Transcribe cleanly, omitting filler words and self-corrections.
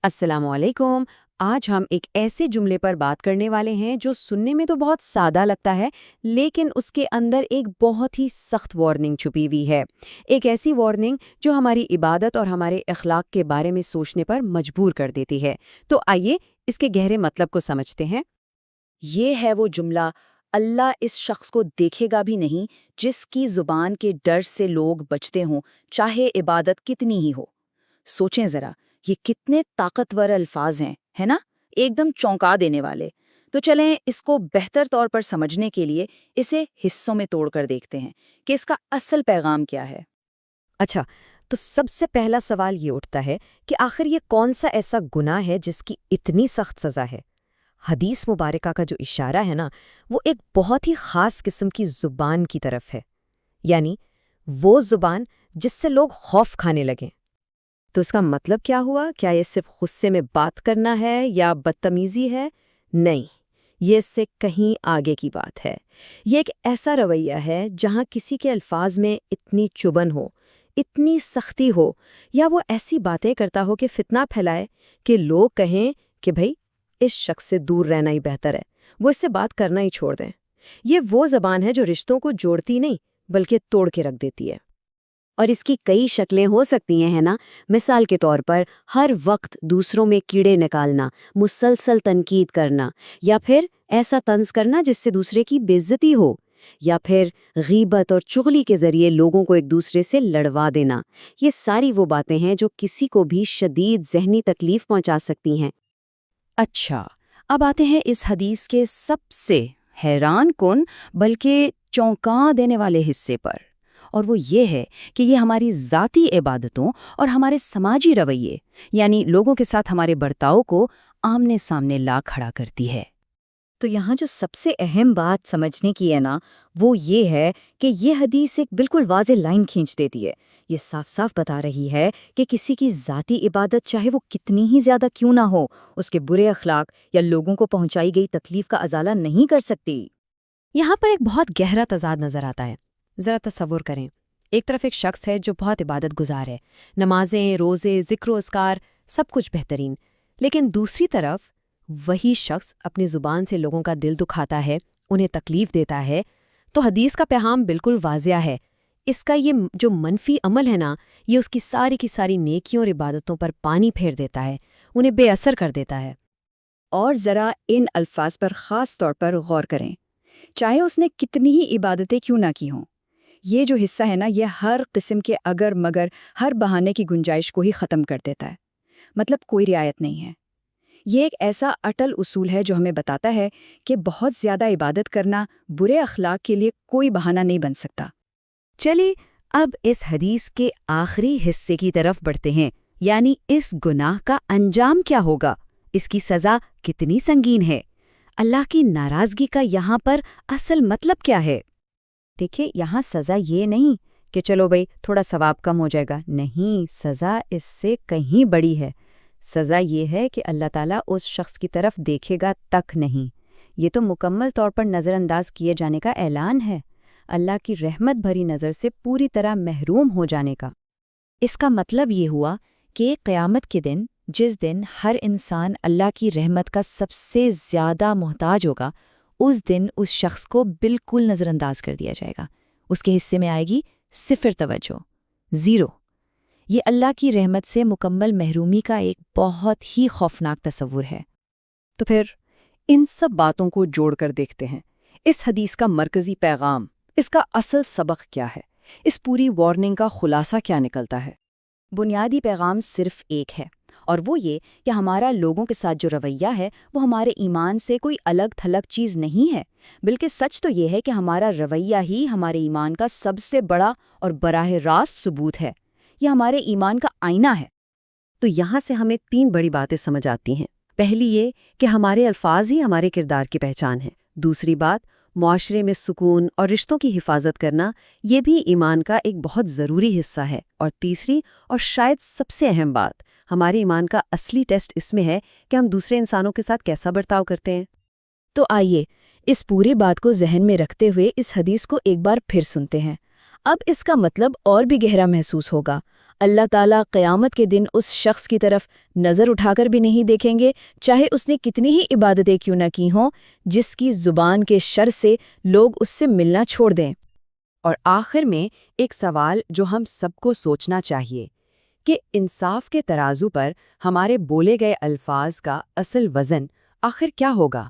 السلام علیکم۔ آج ہم ایک ایسے جملے پر بات کرنے والے ہیں جو سننے میں تو بہت سادہ لگتا ہے، لیکن اس کے اندر ایک بہت ہی سخت وارننگ چھپی ہوئی ہے۔ ایک ایسی وارننگ جو ہماری عبادت اور ہمارے اخلاق کے بارے میں سوچنے پر مجبور کر دیتی ہے۔ تو آئیے اس کے گہرے مطلب کو سمجھتے ہیں۔ یہ ہے وہ جملہ، اللہ اس شخص کو دیکھے گا بھی نہیں جس کی زبان کے ڈر سے لوگ بچتے ہوں، چاہے عبادت کتنی ہی ہو۔ سوچیں ذرا، یہ کتنے طاقتور الفاظ ہیں، ہے نا؟ ایک دم چونکا دینے والے۔ تو چلیں اس کو بہتر طور پر سمجھنے کے لیے اسے حصوں میں توڑ کر دیکھتے ہیں کہ اس کا اصل پیغام کیا ہے۔ اچھا، تو سب سے پہلا سوال یہ اٹھتا ہے کہ آخر یہ کون سا ایسا گناہ ہے جس کی اتنی سخت سزا ہے؟ حدیث مبارکہ کا جو اشارہ ہے نا، وہ ایک بہت ہی خاص قسم کی زبان کی طرف ہے، یعنی وہ زبان جس سے لوگ خوف کھانے لگیں۔ تو اس کا مطلب کیا ہوا؟ کیا یہ صرف غصے میں بات کرنا ہے یا بدتمیزی ہے؟ نہیں، یہ اس سے کہیں آگے کی بات ہے۔ یہ ایک ایسا رویہ ہے جہاں کسی کے الفاظ میں اتنی چبھن ہو، اتنی سختی ہو، یا وہ ایسی باتیں کرتا ہو کہ فتنہ پھیلائے کہ لوگ کہیں کہ بھئی اس شخص سے دور رہنا ہی بہتر ہے، وہ اس سے بات کرنا ہی چھوڑ دیں۔ یہ وہ زبان ہے جو رشتوں کو جوڑتی نہیں بلکہ توڑ کے رکھ دیتی ہے۔ اور اس کی کئی شکلیں ہو سکتی ہیں، ہے نا؟ مثال کے طور پر ہر وقت دوسروں میں کیڑے نکالنا، مسلسل تنقید کرنا، یا پھر ایسا طنز کرنا جس سے دوسرے کی بے عزتی ہو، یا پھر غیبت اور چغلی کے ذریعے لوگوں کو ایک دوسرے سے لڑوا دینا۔ یہ ساری وہ باتیں ہیں جو کسی کو بھی شدید ذہنی تکلیف پہنچا سکتی ہیں۔ اچھا، اب آتے ہیں اس حدیث کے سب سے حیران کن بلکہ چونکا دینے والے حصے پر، اور وہ یہ ہے کہ یہ ہماری ذاتی عبادتوں اور ہمارے سماجی رویے، یعنی لوگوں کے ساتھ ہمارے برتاؤ کو آمنے سامنے لا کھڑا کرتی ہے۔ تو یہاں جو سب سے اہم بات سمجھنے کی ہے نا، وہ یہ ہے کہ یہ حدیث ایک بالکل واضح لائن کھینچ دیتی ہے۔ یہ صاف صاف بتا رہی ہے کہ کسی کی ذاتی عبادت چاہے وہ کتنی ہی زیادہ کیوں نہ ہو، اس کے برے اخلاق یا لوگوں کو پہنچائی گئی تکلیف کا ازالہ نہیں کر سکتی۔ یہاں پر ایک بہت گہرا تضاد نظر آتا ہے۔ ذرا تصور کریں، ایک طرف ایک شخص ہے جو بہت عبادت گزار ہے، نمازیں، روزے، ذکر و اذکار، سب کچھ بہترین، لیکن دوسری طرف وہی شخص اپنی زبان سے لوگوں کا دل دکھاتا ہے، انہیں تکلیف دیتا ہے۔ تو حدیث کا پیغام بالکل واضح ہے۔ اس کا یہ جو منفی عمل ہے نا، یہ اس کی ساری نیکیوں اور عبادتوں پر پانی پھیر دیتا ہے، انہیں بے اثر کر دیتا ہے۔ اور ذرا ان الفاظ پر خاص طور پر غور کریں، چاہے اس نے کتنی ہی عبادتیں کیوں نہ کی ہوں۔ یہ جو حصہ ہے نا، یہ ہر قسم کے اگر مگر، ہر بہانے کی گنجائش کو ہی ختم کر دیتا ہے۔ مطلب کوئی رعایت نہیں ہے۔ یہ ایک ایسا اٹل اصول ہے جو ہمیں بتاتا ہے کہ بہت زیادہ عبادت کرنا برے اخلاق کے لیے کوئی بہانہ نہیں بن سکتا۔ چلیے اب اس حدیث کے آخری حصے کی طرف بڑھتے ہیں، یعنی اس گناہ کا انجام کیا ہوگا، اس کی سزا کتنی سنگین ہے، اللہ کی ناراضگی کا یہاں پر اصل مطلب کیا ہے۔ دیکھیں، یہاں سزا یہ نہیں کہ چلو بھئی تھوڑا ثواب کم ہو جائے گا، نہیں، سزا اس سے کہیں بڑی ہے۔ سزا یہ ہے کہ اللہ تعالیٰ اس شخص کی طرف دیکھے گا تک نہیں، یہ تو مکمل طور پر نظر انداز کیے جانے کا اعلان ہے، اللہ کی رحمت بھری نظر سے پوری طرح محروم ہو جانے کا۔ اس کا مطلب یہ ہوا کہ قیامت کے دن، جس دن ہر انسان اللہ کی رحمت کا سب سے زیادہ محتاج ہوگا، اس دن اس شخص کو بالکل نظر انداز کر دیا جائے گا۔ اس کے حصے میں آئے گی صفر توجہ، زیرو۔ یہ اللہ کی رحمت سے مکمل محرومی کا ایک بہت ہی خوفناک تصور ہے۔ تو پھر ان سب باتوں کو جوڑ کر دیکھتے ہیں، اس حدیث کا مرکزی پیغام، اس کا اصل سبق کیا ہے، اس پوری وارننگ کا خلاصہ کیا نکلتا ہے؟ بنیادی پیغام صرف ایک ہے، اور وہ یہ کہ ہمارا لوگوں کے ساتھ جو رویہ ہے وہ ہمارے ایمان سے کوئی الگ تھلگ چیز نہیں ہے، بلکہ سچ تو یہ ہے کہ ہمارا رویہ ہی ہمارے ایمان کا سب سے بڑا اور براہ راست ثبوت ہے۔ یہ ہمارے ایمان کا آئینہ ہے۔ تو یہاں سے ہمیں 3 بڑی باتیں سمجھ آتی ہیں۔ پہلی یہ کہ ہمارے الفاظ ہی ہمارے کردار کی پہچان ہے۔ دوسری بات، معاشرے میں سکون اور رشتوں کی حفاظت کرنا، یہ بھی ایمان کا ایک بہت ضروری حصہ ہے۔ اور تیسری اور شاید سب سے اہم بات، ہمارے ایمان کا اصلی ٹیسٹ اس میں ہے کہ ہم دوسرے انسانوں کے ساتھ کیسا برتاؤ کرتے ہیں۔ تو آئیے اس پوری بات کو ذہن میں رکھتے ہوئے اس حدیث کو ایک بار پھر سنتے ہیں۔ اب اس کا مطلب اور بھی گہرا محسوس ہوگا۔ اللہ تعالیٰ قیامت کے دن اس شخص کی طرف نظر اٹھا کر بھی نہیں دیکھیں گے، چاہے اس نے کتنی ہی عبادتیں کیوں نہ کی ہوں، جس کی زبان کے شر سے لوگ اس سے ملنا چھوڑ دیں۔ اور آخر میں ایک سوال جو ہم سب کو سوچنا چاہیے کہ انصاف کے ترازو پر ہمارے بولے گئے الفاظ کا اصل وزن آخر کیا ہوگا؟